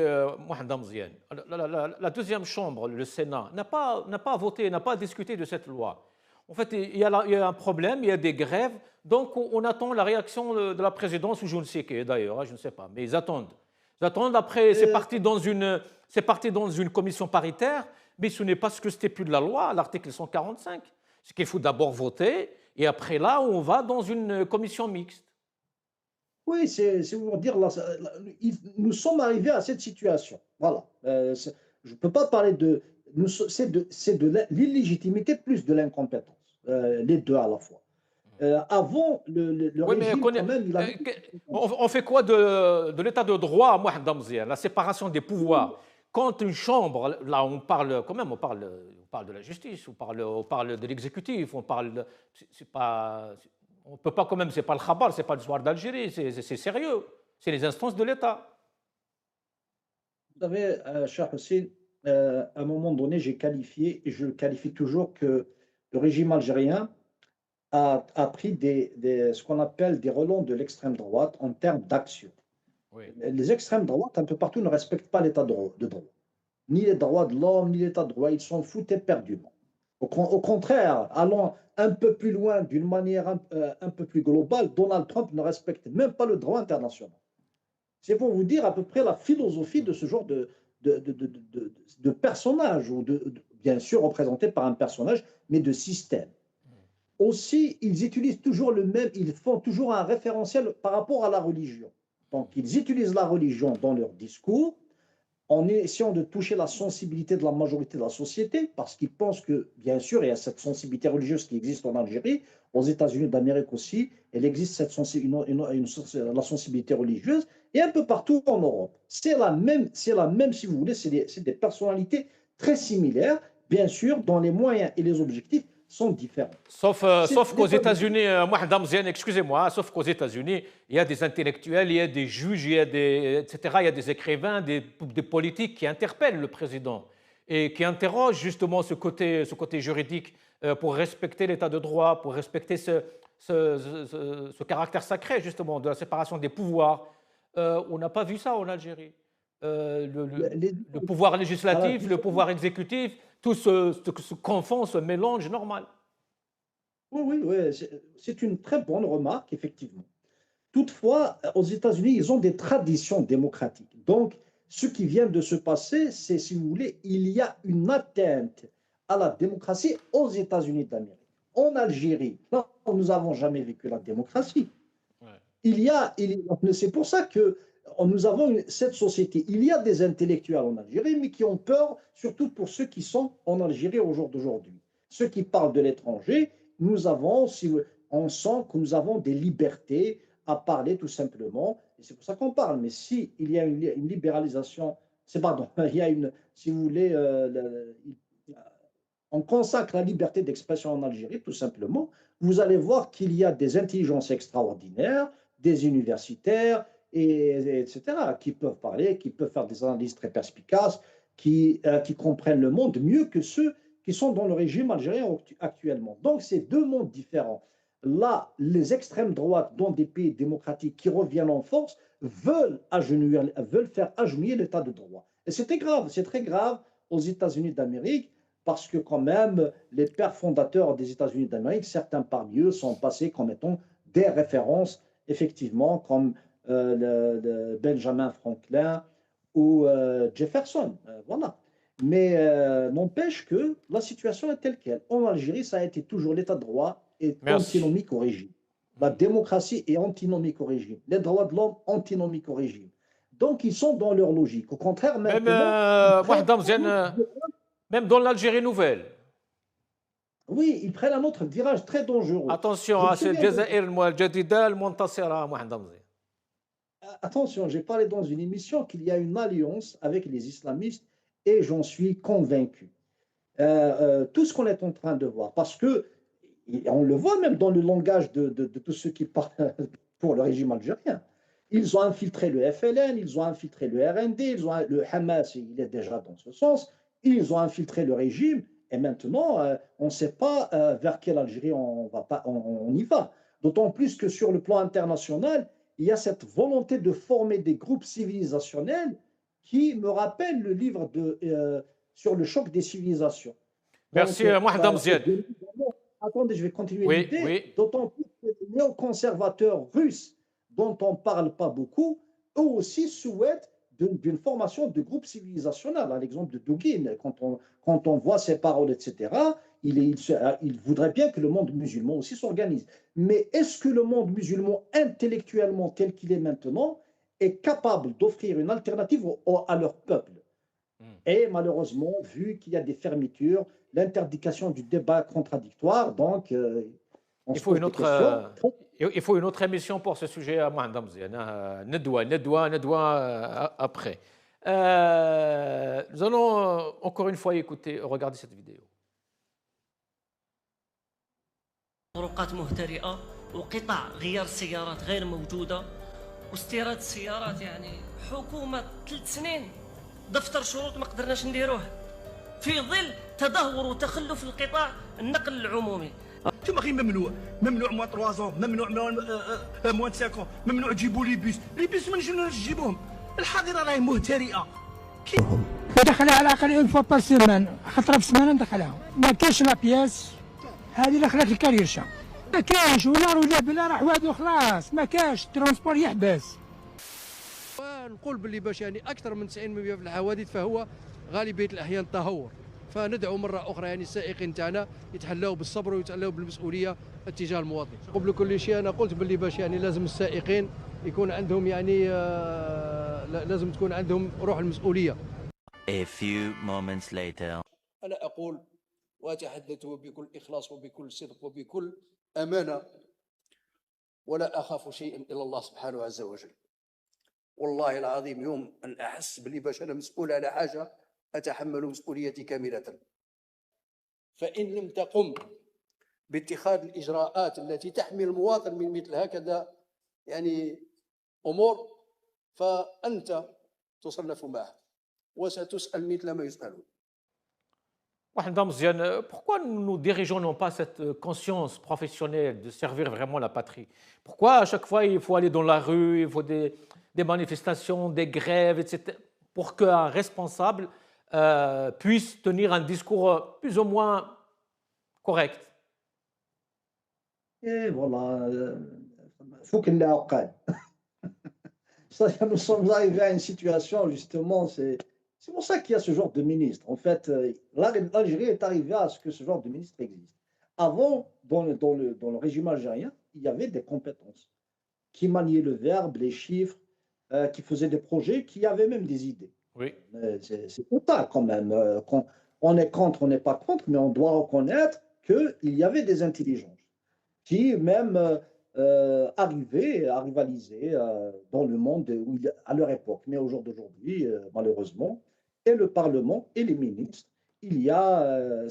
Mohamed Damzian, la deuxième chambre, le Sénat, n'a pas voté, n'a pas discuté de cette loi. En fait, il y a un problème, il y a des grèves, donc on attend la réaction de la présidence ou je ne sais qui d'ailleurs, je ne sais pas, mais ils attendent. Ils attendent, après c'est parti dans une commission paritaire, mais ce n'est pas ce que stipule la loi, l'article 145. C'est qu'il faut d'abord voter, et après là, on va dans une commission mixte. Oui, c'est pour dire, nous sommes arrivés à cette situation. Voilà. Je ne peux pas parler de... C'est de l'illégitimité plus de l'incompétence, les deux à la fois. Avant, le oui, régime, quand même, il a... On fait quoi de l'état de droit, Mohamed Damzian, la séparation des pouvoirs? Quand une chambre, là on parle quand même, on parle de la justice, on parle de l'exécutif, on parle, On ne peut pas quand même, ce n'est pas le Khabar, ce n'est pas le soir d'Algérie, c'est sérieux. C'est les instances de l'État. Vous savez, cher Hussein, à un moment donné, j'ai qualifié, et je le qualifie toujours, que le régime algérien a pris ce qu'on appelle des relents de l'extrême droite en termes d'action. Oui. Les extrêmes droites, un peu partout, ne respectent pas l'état de droit. Ni les droits de l'homme, ni l'état de droit. Ils s'en foutent éperdument. Au contraire, allant un peu plus loin, d'une manière un peu plus globale, Donald Trump ne respecte même pas le droit international. C'est pour vous dire à peu près la philosophie de ce genre de personnage, ou bien sûr représenté par un personnage, mais de système. Aussi, ils utilisent toujours ils font toujours un référentiel par rapport à la religion. Donc, ils utilisent la religion dans leur discours en essayant de toucher la sensibilité de la majorité de la société, parce qu'ils pensent que, bien sûr, il y a cette sensibilité religieuse qui existe en Algérie, aux États-Unis d'Amérique aussi, elle existe la sensibilité religieuse, et un peu partout en Europe. C'est la même, si vous voulez, c'est des personnalités très similaires, bien sûr, dont les moyens et les objectifs sont différents. Sauf qu'aux États-Unis, excusez-moi, sauf qu'aux États-Unis, il y a des intellectuels, il y a des juges, etc. Il y a des écrivains, des politiques qui interpellent le président et qui interrogent justement ce côté juridique pour respecter l'état de droit, pour respecter ce caractère sacré justement de la séparation des pouvoirs. On n'a pas vu ça en Algérie. Le pouvoir législatif, le pouvoir exécutif, tout se confond, se mélange normal. Oui, c'est une très bonne remarque, effectivement. Toutefois, aux États-Unis, ils ont des traditions démocratiques. Donc, ce qui vient de se passer, c'est, si vous voulez, il y a une atteinte à la démocratie aux États-Unis d'Amérique. En Algérie, nous n'avons jamais vécu la démocratie. Ouais. C'est pour ça que nous avons cette société. Il y a des intellectuels en Algérie, mais qui ont peur, surtout pour ceux qui sont en Algérie au jour d'aujourd'hui. Ceux qui parlent de l'étranger, on sent que nous avons des libertés à parler tout simplement. Et c'est pour ça qu'on parle. Mais s'il y a une libéralisation, il y a si vous voulez, on consacre la liberté d'expression en Algérie, tout simplement, vous allez voir qu'il y a des intelligences extraordinaires, des universitaires, etc., qui peuvent parler, qui peuvent faire des analyses très perspicaces, qui comprennent le monde mieux que ceux qui sont dans le régime algérien actuellement. Donc, c'est deux mondes différents. Là, les extrêmes droites dans des pays démocratiques qui reviennent en force veulent faire agenouiller l'état de droit. Et c'est très grave aux États-Unis d'Amérique, parce que quand même, les pères fondateurs des États-Unis d'Amérique, certains parmi eux sont passés comme étant des références, effectivement, comme Benjamin Franklin ou Jefferson. Voilà. Mais n'empêche que la situation est telle qu'elle. En Algérie, ça a été toujours l'état de droit est antinomique au régime. La démocratie est antinomique au régime. Les droits de l'homme antinomiques au régime. Donc, ils sont dans leur logique. Au contraire, même dans l'Algérie nouvelle. Oui, ils prennent un autre virage très dangereux. Attention, c'est Jazair al-Jadida al-Muntasira, attention, j'ai parlé dans une émission qu'il y a une alliance avec les islamistes et j'en suis convaincu. Tout ce qu'on est en train de voir, parce que on le voit même dans le langage de tous ceux qui parlent pour le régime algérien. Ils ont infiltré le FLN, ils ont infiltré le RND, le Hamas, il est déjà dans ce sens, ils ont infiltré le régime, et maintenant, on ne sait pas vers quelle Algérie on y va. D'autant plus que sur le plan international, il y a cette volonté de former des groupes civilisationnels qui me rappellent le livre sur le choc des civilisations. Merci, Mohamed Mziad. Attendez, je vais continuer l'idée. Oui. D'autant plus que les néoconservateurs russes, dont on ne parle pas beaucoup, eux aussi souhaitent d'une formation de groupe civilisationnel. À l'exemple de Dugin, quand on voit ses paroles, etc., il voudrait bien que le monde musulman aussi s'organise. Mais est-ce que le monde musulman, intellectuellement tel qu'il est maintenant, est capable d'offrir une alternative à leur peuple? Et malheureusement, vu qu'il y a des fermetures, l'interdiction du débat contradictoire, donc il faut une autre émission pour ce sujet à Mohamed Mziad. Nedwa après. Nous allons encore une fois regarder cette vidéo. طرقات مهترئة وقطع غيار السيارات غير موجودة، واستيراد السيارات يعني حكومة 3 سنين دفتر شروط ما قدرناش نديروه في ظل تدهور وتخلف القطاع النقل العمومي. ثم غير ممنوع موان 3 ممنوع موان 5 ممنوع تجيبوا لي بيس من شنو نجيبوهم؟ الحظيره راهي مهترئه. دخلها على الاقل اون فوا بار سيمان، خطره في السمانه ندخلها، ما كاينش لا بياس هذه اللي خلات الكريشه، ما كاينش ولا بلا راح واد وخلاص، ما كاينش الترونسبور يحبس. نقول باللي باش يعني اكثر من 90% في الحوادث فهو غالبيه الاحيان تهور، فندعو مره اخرى يعني السائقين تاعنا يتحلوا بالصبر ويتحلوا بالمسؤوليه اتجاه المواطن. قبل كل شيء انا قلت باللي باش يعني لازم السائقين يكون عندهم يعني لازم تكون عندهم روح المسؤوليه. A few moments later. انا اقول واتحدث بكل اخلاص وبكل صدق وبكل امانه، ولا اخاف شيئا الا الله سبحانه عز وجل. والله العظيم يوم ان احس بلي باش انا مسؤول على حاجه اتحمل مسؤوليتي كامله. فان لم تقم باتخاذ الاجراءات التي تحمي المواطن من مثل هكذا يعني امور فانت تصنف معه وستسال مثل ما يسالون. Pourquoi nos dirigeants n'ont pas cette conscience professionnelle de servir vraiment la patrie? Pourquoi à chaque fois il faut aller dans la rue, il faut des manifestations, des grèves, etc. pour qu'un responsable puisse tenir un discours plus ou moins correct? Et voilà, faut qu'il l'ait au calme. Nous sommes arrivés à une situation, justement, c'est pour ça qu'il y a ce genre de ministre. En fait, l'Algérie est arrivée à ce que ce genre de ministre existe. Avant, dans le régime algérien, il y avait des compétences qui maniaient le verbe, les chiffres, qui faisaient des projets, qui avaient même des idées. Oui. C'est pour ça, quand même. Quand on est contre, on n'est pas contre, mais on doit reconnaître qu'il y avait des intelligences qui, même arrivaient à rivaliser dans le monde à leur époque. Mais au jour d'aujourd'hui, malheureusement, et le Parlement et les ministres,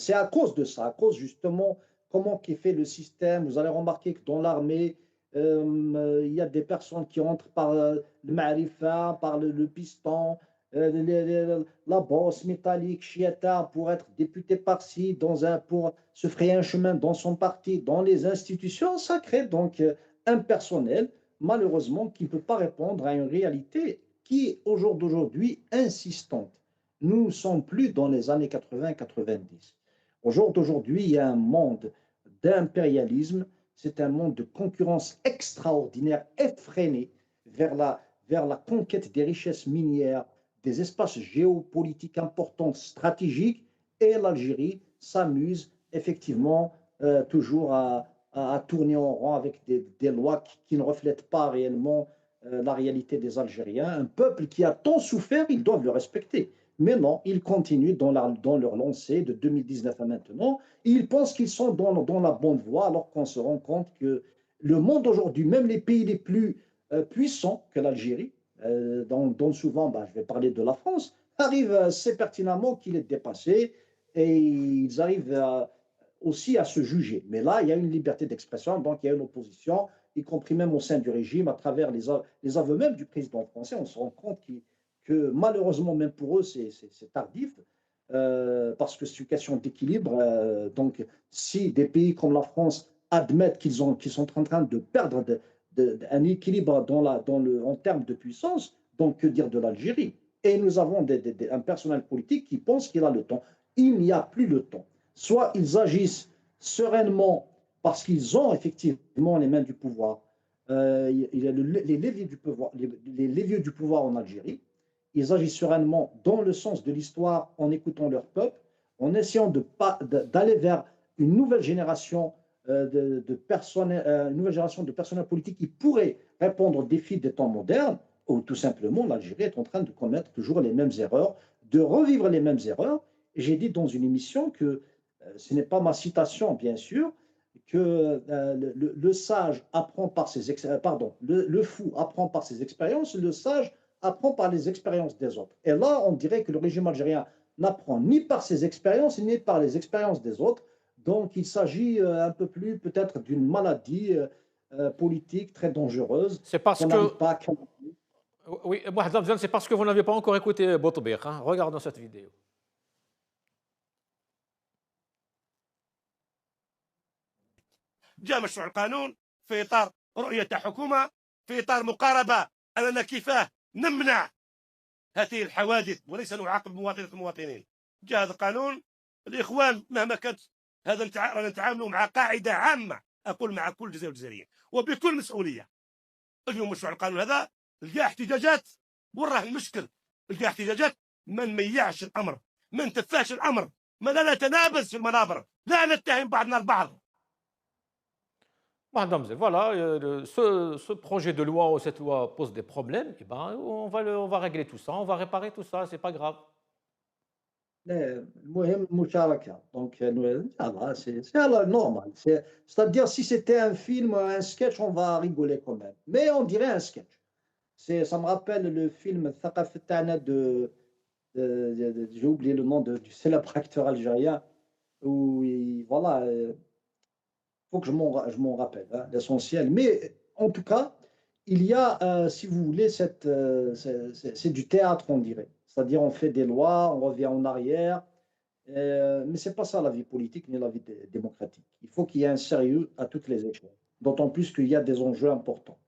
c'est à cause de ça, à cause justement comment qui fait le système. Vous allez remarquer que dans l'armée, il y a des personnes qui entrent par le ma'rifa, par le piston, la bosse métallique, chieta, pour être député par-ci, pour se frayer un chemin dans son parti, dans les institutions. Ça crée donc un personnel, malheureusement, qui ne peut pas répondre à une réalité qui est au jour d'aujourd'hui insistante. Nous ne sommes plus dans les années 80-90. Au jour d'aujourd'hui, il y a un monde d'impérialisme, c'est un monde de concurrence extraordinaire, effrénée, vers la conquête des richesses minières, des espaces géopolitiques importants, stratégiques, et l'Algérie s'amuse effectivement toujours à tourner en rond avec des lois qui ne reflètent pas réellement la réalité des Algériens. Un peuple qui a tant souffert, ils doivent le respecter. Mais non, ils continuent dans leur lancée de 2019 à maintenant. Ils pensent qu'ils sont dans la bonne voie, alors qu'on se rend compte que le monde aujourd'hui, même les pays les plus puissants que l'Algérie, dont souvent, je vais parler de la France, arrivent assez pertinemment qu'il est dépassé et ils arrivent aussi à se juger. Mais là, il y a une liberté d'expression, donc il y a une opposition, y compris même au sein du régime, à travers les aveux même du président français. On se rend compte que malheureusement, même pour eux, c'est tardif, parce que c'est une question d'équilibre. Donc, si des pays comme la France admettent qu'ils sont en train de perdre un équilibre en termes de puissance, donc que dire de l'Algérie? Et nous avons un personnel politique qui pense qu'il a le temps. Il n'y a plus le temps. Soit ils agissent sereinement parce qu'ils ont effectivement les mains du pouvoir. Il y a les leviers du pouvoir en Algérie. Ils agissent sereinement dans le sens de l'histoire en écoutant leur peuple, en essayant d'aller vers une nouvelle génération de personnels politiques qui pourraient répondre aux défis des temps modernes, ou tout simplement l'Algérie est en train de commettre toujours les mêmes erreurs, de revivre les mêmes erreurs. Et j'ai dit dans une émission que, ce n'est pas ma citation bien sûr, que le sage apprend par ses le fou apprend par ses expériences, le sage apprend par les expériences des autres. Et là, on dirait que le régime algérien n'apprend ni par ses expériences, ni par les expériences des autres. Donc, il s'agit un peu plus peut-être d'une maladie politique très dangereuse. C'est parce qu'on que... n'arrive pas à calmer. Oui, Mohamed Hamzan, c'est parce que vous n'avez pas encore écouté Boutbir. Hein. Regardons cette vidéo. جاء مشروع القانون في اطار رؤيه حكومه، في اطار مقاربه اننا كيفاه نمنع هذه الحوادث وليس نعاقب المواطنين. جاء هذا القانون، الاخوان مهما كانت هذا رانا نتعاملوا مع قاعده عامه، اقول مع كل الجزائر والجزائريين وبكل مسؤوليه. اليوم مشروع القانون هذا لقى احتجاجات، وراه المشكل لقى احتجاجات، ما نميعش الامر، ما نتفاش الامر، ما لا نتنابز في المنابر، لا نتهم بعضنا البعض. Madame, voilà, ce projet de loi ou cette loi pose des problèmes, et ben, on va régler tout ça, on va réparer tout ça, c'est pas grave. المهم المشاركة دونك c'est normal. C'est-à-dire si c'était un film, un sketch, on va rigoler quand même. Mais on dirait un sketch. Ça me rappelle le film Thaqaf Tana j'ai oublié le nom du célèbre acteur algérien où voilà, faut que je m'en rappelle, hein, l'essentiel. Mais en tout cas, il y a, si vous voulez, c'est du théâtre, on dirait. C'est-à-dire, on fait des lois, on revient en arrière. Mais ce n'est pas ça la vie politique ni la vie démocratique. Il faut qu'il y ait un sérieux à toutes les échelles. D'autant plus qu'il y a des enjeux importants.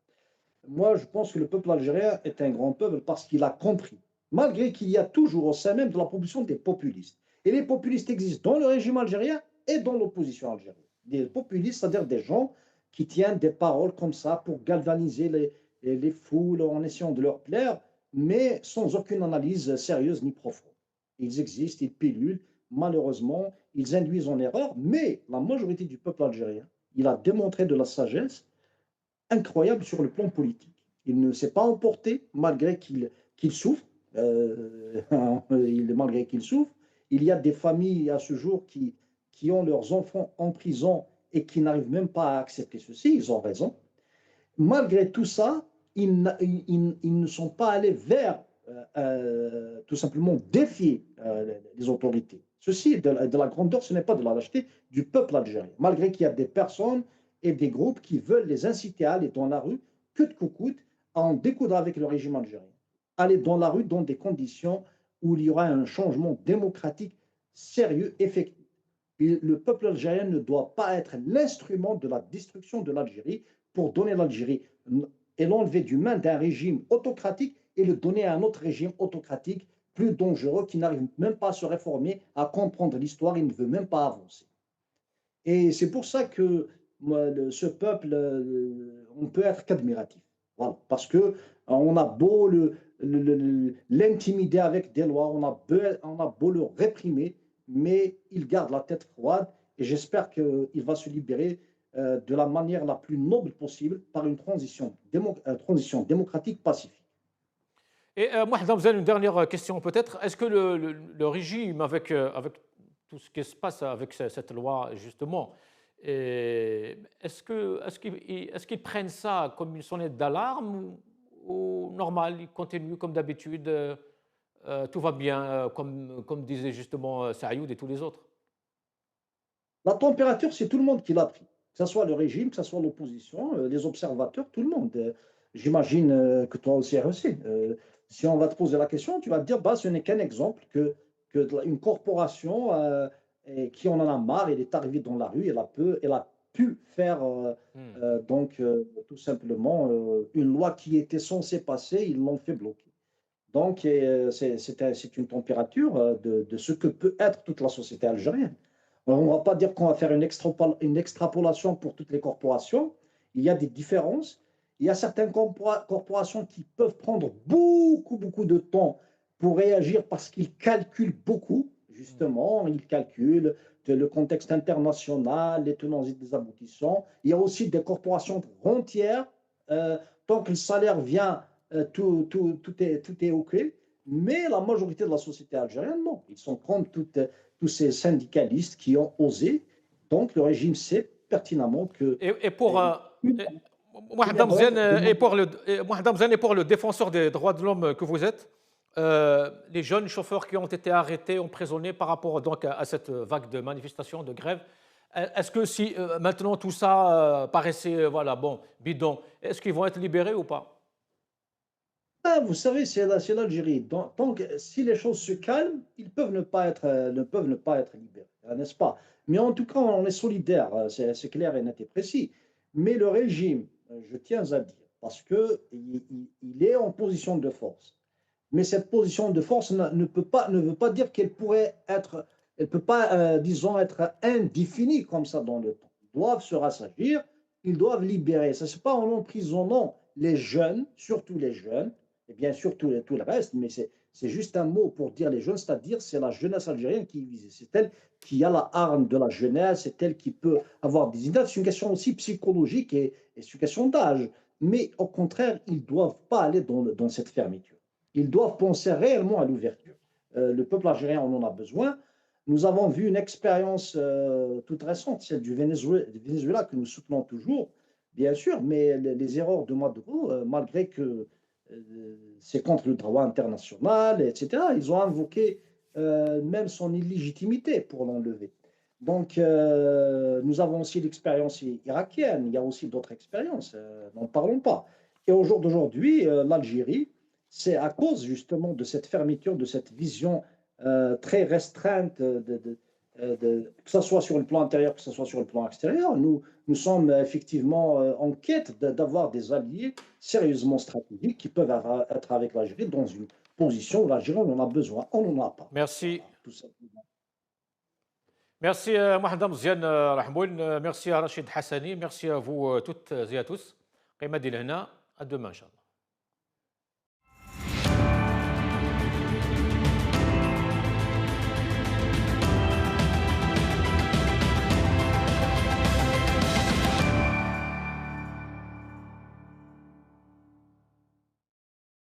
Moi, je pense que le peuple algérien est un grand peuple parce qu'il a compris, malgré qu'il y a toujours au sein même de la population des populistes. Et les populistes existent dans le régime algérien et dans l'opposition algérienne. Des populistes, c'est-à-dire des gens qui tiennent des paroles comme ça pour galvaniser les foules en essayant de leur plaire, mais sans aucune analyse sérieuse ni profonde. Ils existent, ils pilulent, malheureusement, ils induisent en erreur, mais la majorité du peuple algérien, il a démontré de la sagesse incroyable sur le plan politique. Il ne s'est pas emporté malgré qu'il souffre, malgré qu'il souffre. Il y a des familles à ce jour qui ont leurs enfants en prison et qui n'arrivent même pas à accepter ceci, ils ont raison. Malgré tout ça, ils ne sont pas allés vers tout simplement défier les autorités. Ceci est de la grandeur, ce n'est pas de la lâcheté du peuple algérien. Malgré qu'il y a des personnes et des groupes qui veulent les inciter à aller dans la rue, coûte que coûte, à en découdre avec le régime algérien. Aller dans la rue dans des conditions où il y aura un changement démocratique sérieux, effectif. Le peuple algérien ne doit pas être l'instrument de la destruction de l'Algérie pour donner l'Algérie et l'enlever du main d'un régime autocratique et le donner à un autre régime autocratique plus dangereux qui n'arrive même pas à se réformer, à comprendre l'histoire, il ne veut même pas avancer. Et c'est pour ça que ce peuple, on peut être qu'admiratif. Voilà. Parce qu'on a beau l'intimider avec des lois, on a beau le réprimer, mais il garde la tête froide et j'espère qu'il va se libérer de la manière la plus noble possible par une transition démocratique pacifique. Et Mohamed Hamzan, une dernière question peut-être. Est-ce que le régime, avec tout ce qui se passe avec cette loi, justement, est-ce qu'ils prennent ça comme une sonnette d'alarme ou normal, ils continuent comme d'habitude, tout va bien, comme disait justement Saïoud et tous les autres? La température, c'est tout le monde qui l'a pris, que ce soit le régime, que ce soit l'opposition, les observateurs, tout le monde. J'imagine que toi aussi, REC, si on va te poser la question, tu vas te dire, bah, ce n'est qu'un exemple qu'une corporation qui en a marre, elle est arrivée dans la rue, elle a pu faire tout simplement une loi qui était censée passer, ils l'ont fait bloquer. Donc c'est une température de ce que peut être toute la société algérienne. Alors, on ne va pas dire qu'on va faire une extrapolation pour toutes les corporations, il y a des différences. Il y a certaines corporations qui peuvent prendre beaucoup de temps pour réagir parce qu'ils calculent beaucoup, justement, ils calculent le contexte international, les tenants et les aboutissants. Il y a aussi des corporations rentières, tant que le salaire vient, tout est OK, mais la majorité de la société algérienne, non. Ils sont comme tous ces syndicalistes qui ont osé, donc le régime sait pertinemment que... Mohamed Hamzan, et pour le défenseur des droits de l'homme que vous êtes, les jeunes chauffeurs qui ont été arrêtés, emprisonnés par rapport donc à cette vague de manifestations, de grèves, Est-ce que si maintenant tout ça paraissait voilà, bon, bidon, est-ce qu'ils vont être libérés ou pas? Ah, vous savez, c'est l'Algérie. Donc, si les choses se calment, ils peuvent ne peuvent ne pas être libérés, n'est-ce pas? Mais en tout cas, on est solidaires, c'est clair et net et précis. Mais le régime, je tiens à dire, parce qu'il est en position de force. Mais cette position de force ne veut pas dire qu'elle pourrait être, elle peut pas, disons, être indéfinie comme ça dans le temps. Ils doivent se rassagir, ils doivent libérer. Ça, c'est pas en emprisonnant les jeunes, surtout les jeunes, et bien sûr tout le reste, mais c'est juste un mot pour dire les jeunes, c'est-à-dire c'est la jeunesse algérienne qui est visée. C'est elle qui a la arme de la jeunesse, c'est elle qui peut avoir des idées. C'est une question aussi psychologique et c'est une question d'âge. Mais au contraire, ils ne doivent pas aller dans cette fermeture. Ils doivent penser réellement à l'ouverture. Le peuple algérien en a besoin. Nous avons vu une expérience toute récente, celle du Venezuela, que nous soutenons toujours, bien sûr, mais les erreurs de Maduro, malgré que c'est contre le droit international, etc., ils ont invoqué même son illégitimité pour l'enlever. Donc, nous avons aussi l'expérience irakienne, il y a aussi d'autres expériences, n'en parlons pas. Et au jour d'aujourd'hui, l'Algérie, c'est à cause justement de cette fermeture, de cette vision très restreinte, que ce soit sur le plan intérieur, que ce soit sur le plan extérieur. Nous sommes effectivement en quête d'avoir des alliés sérieusement stratégiques qui peuvent être avec l'Algérie dans une position où l'Algérie en a besoin. On n'en a pas. Merci. Voilà, tout simplement. Merci Mohamed Mziane Rahmoun, merci à Rachid Hassani, merci à vous toutes et à tous. قيمة دي لهنا à demain إن شاء الله.